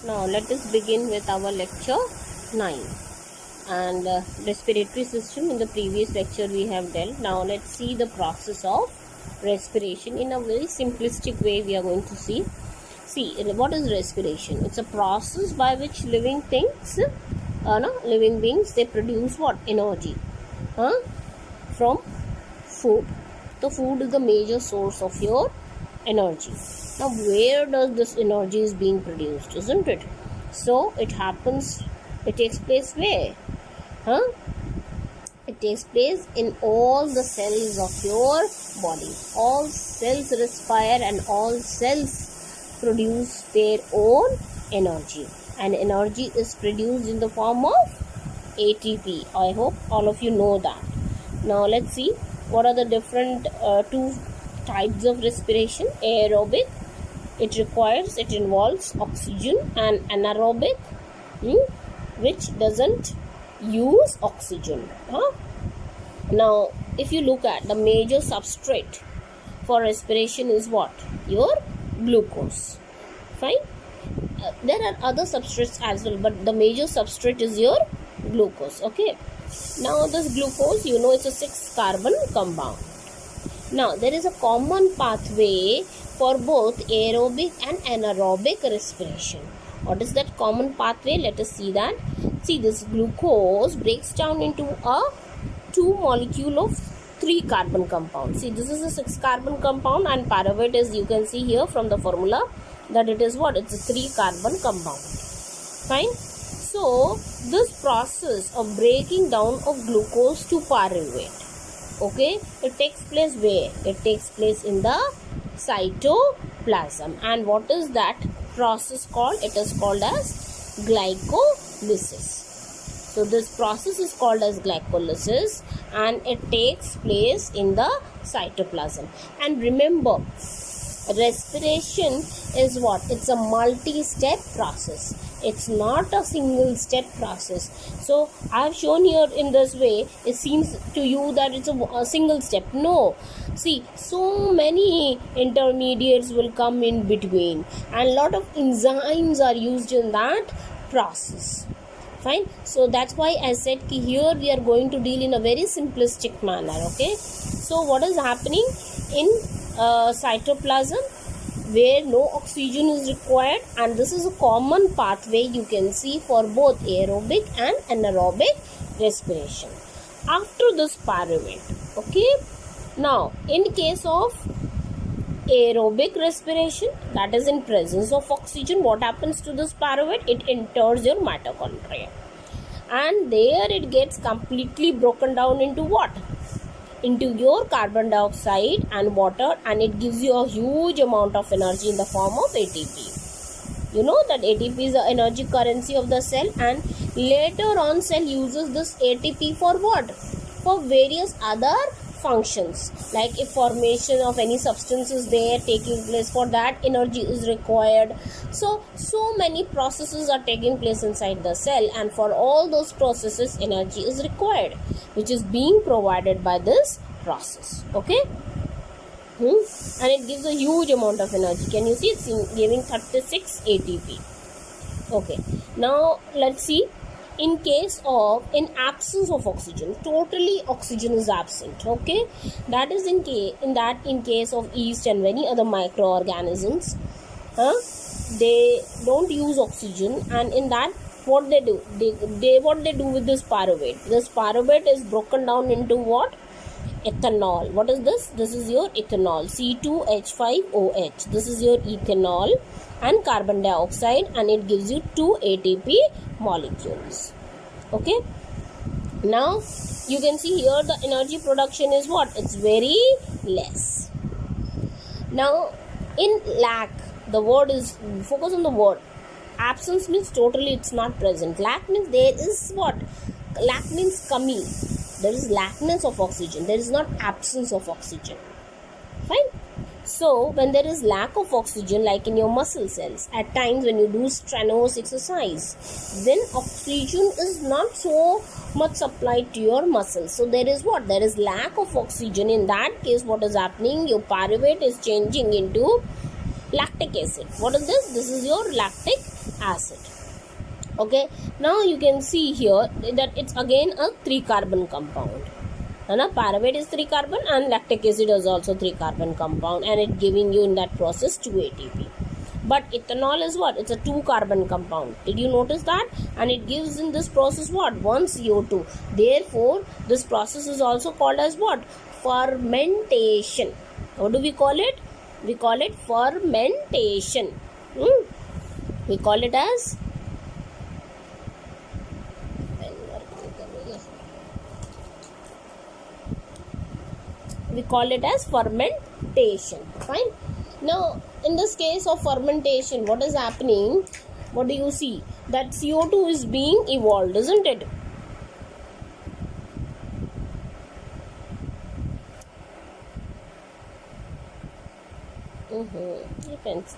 Now let us begin with our lecture 9 and respiratory system. In the previous lecture we have dealt. Now let's see the process of respiration in a very simplistic way. We are going to see what is respiration. It's a process by which living beings they produce what? Energy from food. The food is the major source of your energy. Now where does this energy is being produced, isn't it? So it takes place where? It takes place in all the cells of your body. All cells respire and all cells produce their own energy, and energy is produced in the form of ATP. I hope all of you know that. Now let's see what are the different two types of respiration. Aerobic, it involves oxygen, and anaerobic, which doesn't use oxygen. Now if you look at the major substrate for respiration is what? Your glucose. Fine. There are other substrates as well, but the major substrate is your glucose. Okay. Now this glucose, it's a 6-carbon compound. Now there is a common pathway for both aerobic and anaerobic respiration. What is that common pathway? Let us see that. See, this glucose breaks down into a 2 molecule of 3-carbon compound. See, this is a 6-carbon compound, and pyruvate is, you can see here from the formula that it is what? It's a 3-carbon compound. Fine. So this process of breaking down of glucose to pyruvate, okay, it takes place where? It takes place in the cytoplasm. And what is that process called? It is called as glycolysis. So this process is called as glycolysis, and it takes place in the cytoplasm. And remember, respiration is what? It's a multi-step process. It's not a single step process. So I have shown here in this way. It seems to you that it's a single step. No. See, so many intermediates will come in between, and a lot of enzymes are used in that process. Fine. So that's why I said here we are going to deal in a very simplistic manner. Okay. So what is happening in cytoplasm, where no oxygen is required, and this is a common pathway you can see for both aerobic and anaerobic respiration. After this pyruvate, okay. Now in case of aerobic respiration, that is in presence of oxygen, what happens to this pyruvate? It enters your mitochondria, and there it gets completely broken down into what? Into your carbon dioxide and water, and it gives you a huge amount of energy in the form of ATP. You know that ATP is the energy currency of the cell, and later on cell uses this ATP for what? For various other functions, like if formation of any substance is there taking place, for that energy is required. So many processes are taking place inside the cell, and for all those processes energy is required, which is being provided by this process. Okay. And it gives a huge amount of energy. Can you see? It's giving 36 ATP. Okay. Now let's see. In absence of oxygen, totally oxygen is absent. Okay, that is in case of yeast and many other microorganisms. They don't use oxygen, and in that what they do? What they do with this pyruvate? This pyruvate is broken down into what? Ethanol. What is this? This is your ethanol, C2H5OH. This is your ethanol and carbon dioxide, and it gives you 2 ATP molecules. Okay. Now you can see here the energy production is what? It's very less. Now in lack, the word is, focus on the word. Absence means totally it's not present. Lack means there is what? Lack means kami. There is lackness of oxygen. There is not absence of oxygen. Fine. So when there is lack of oxygen, like in your muscle cells, at times when you do strenuous exercise, then oxygen is not so much supplied to your muscles. So there is what? There is lack of oxygen. In that case, what is happening? Your pyruvate is changing into lactic acid. What is this? This is your lactic acid. Okay, now you can see here that it's again a 3 carbon compound. Pyruvate is 3 carbon and lactic acid is also 3 carbon compound, and it giving you in that process 2 ATP. But ethanol is what? It's a 2 carbon compound. Did you notice that? And it gives in this process what? 1 CO2. Therefore, this process is also called as what? Fermentation. What do we call it? We call it fermentation. We call it as fermentation. Fine. Now, in this case of fermentation, what is happening? What do you see? That CO2 is being evolved, isn't it?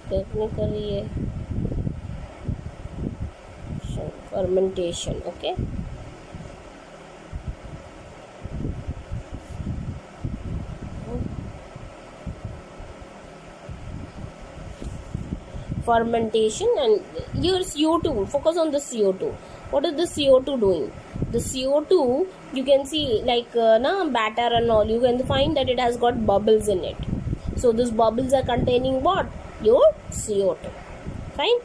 Technically fermentation. Okay. Fermentation, and your CO2, focus on the CO2. What is the CO2 doing? The CO2, you can see like batter and all, you can find that it has got bubbles in it. So these bubbles are containing what? Your CO2. Fine.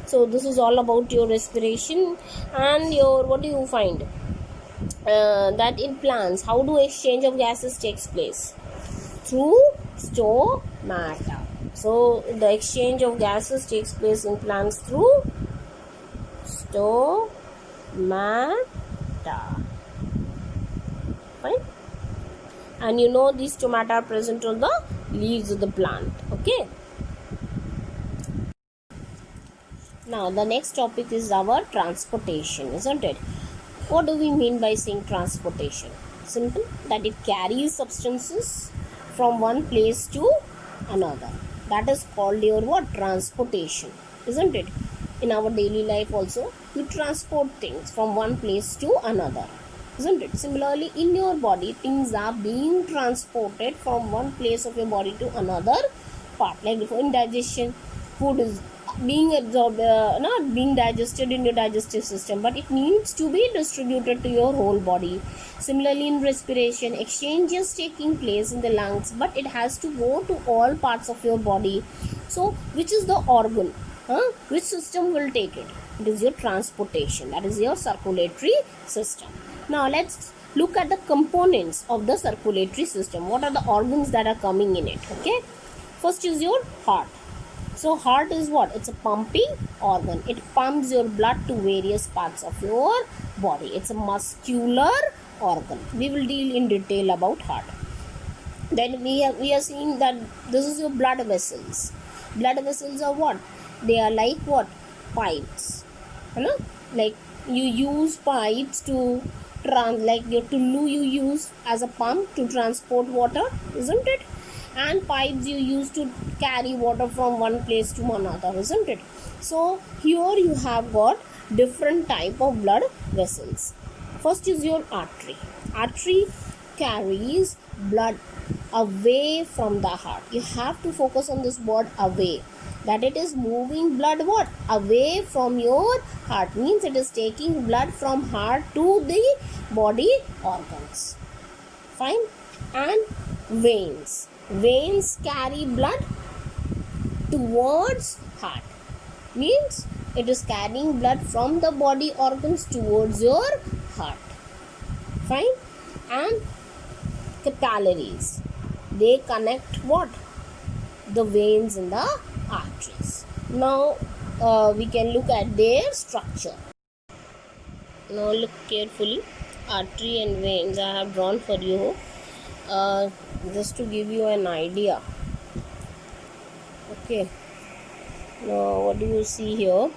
So this is all about your respiration. And your, what do you find? That in plants, how do exchange of gases takes place? Through stomata. So the exchange of gases takes place in plants through stomata. Fine. And you know these stomata are present on the leaves of the plant. Okay. Now the next topic is our transportation, isn't it? What do we mean by saying transportation? Simple, that it carries substances from one place to another. That is called your what? Transportation, isn't it? In our daily life also, we transport things from one place to another, isn't it? Similarly, in your body, things are being transported from one place of your body to another part. Like before, in digestion, food is being absorbed, not being digested in your digestive system, but it needs to be distributed to your whole body. Similarly, in respiration, exchange is taking place in the lungs, but it has to go to all parts of your body. So which is the organ? Which system will take it? It is your transportation, that is your circulatory system. Now let's look at the components of the circulatory system. What are the organs that are coming in it? Okay, first is your heart. So heart is what? It's a pumping organ. It pumps your blood to various parts of your body. It's a muscular organ. We will deal in detail about heart. Then we are seeing that this is your blood vessels. Blood vessels are what? They are like what? Pipes. Like you use pipes to like your tullu you use as a pump to transport water, isn't it? And pipes you use to carry water from one place to another, isn't it? So here you have got different type of blood vessels. First is your artery. Artery carries blood away from the heart. You have to focus on this word away, that it is moving blood what? Away from your heart, means it is taking blood from heart to the body organs. Fine. And veins. Veins carry blood towards heart, means it is carrying blood from the body organs towards your heart. Fine. And capillaries, they connect what? The veins in the arteries. Now we can look at their structure. Now look carefully. Artery and veins I have drawn for you, just to give you an idea. Okay. Now what do you see here?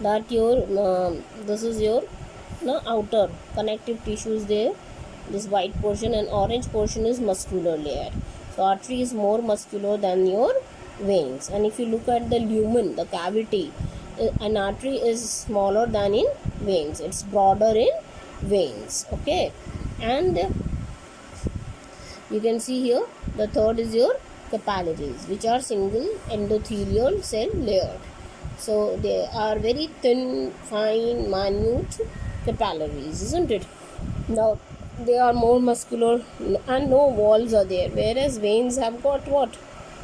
That your this is your outer connective tissues there. This white portion and orange portion is muscular layer. So artery is more muscular than your veins. And if you look at the lumen, the cavity, an artery is smaller than in veins. It's broader in veins. Okay. And you can see here the third is your capillaries, which are single endothelial cell layered. So they are very thin, fine, minute capillaries, isn't it? Now they are more muscular and no walls are there, whereas veins have got what?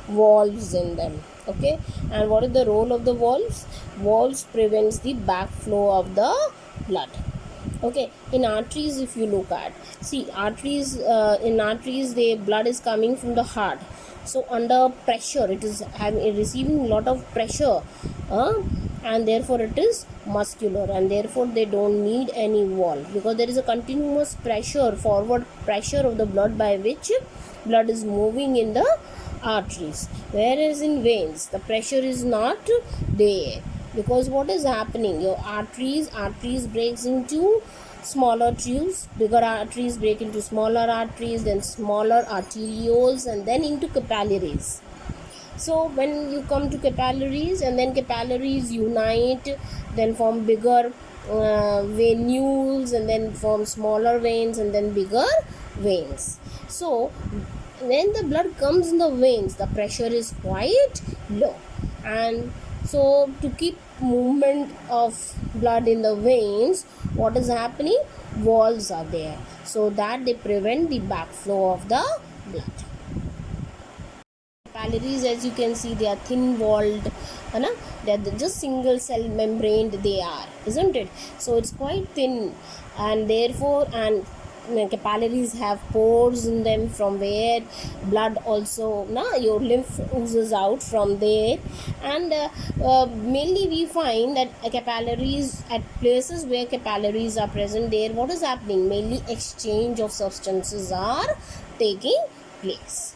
Valves in them. Okay, and what is the role of the valves? Valves prevents the backflow of the blood. Okay, in arteries, if you look at, see, arteries, in arteries the blood is coming from the heart, so under pressure it is having receiving a lot of pressure, uh, and therefore it is muscular, and therefore they don't need any wall, because there is a continuous pressure, forward pressure of the blood, by which blood is moving in the arteries. Whereas in veins the pressure is not there, because what is happening, your arteries breaks into smaller tubes, bigger arteries break into smaller arteries, then smaller arterioles, and then into capillaries. So when you come to capillaries, and then capillaries unite, then form bigger venules, and then form smaller veins, and then bigger veins. So when the blood comes in the veins, the pressure is quite low, and so to keep movement of blood in the veins, what is happening? Valves are there, so that they prevent the backflow of the blood. Capillaries, as you can see, they are thin walled, they are just single cell membraned, they are, isn't it? So it's quite thin, and therefore, and capillaries have pores in them, from where blood also, your lymph oozes out from there. And mainly we find that capillaries, at places where capillaries are present, there what is happening? Mainly exchange of substances are taking place.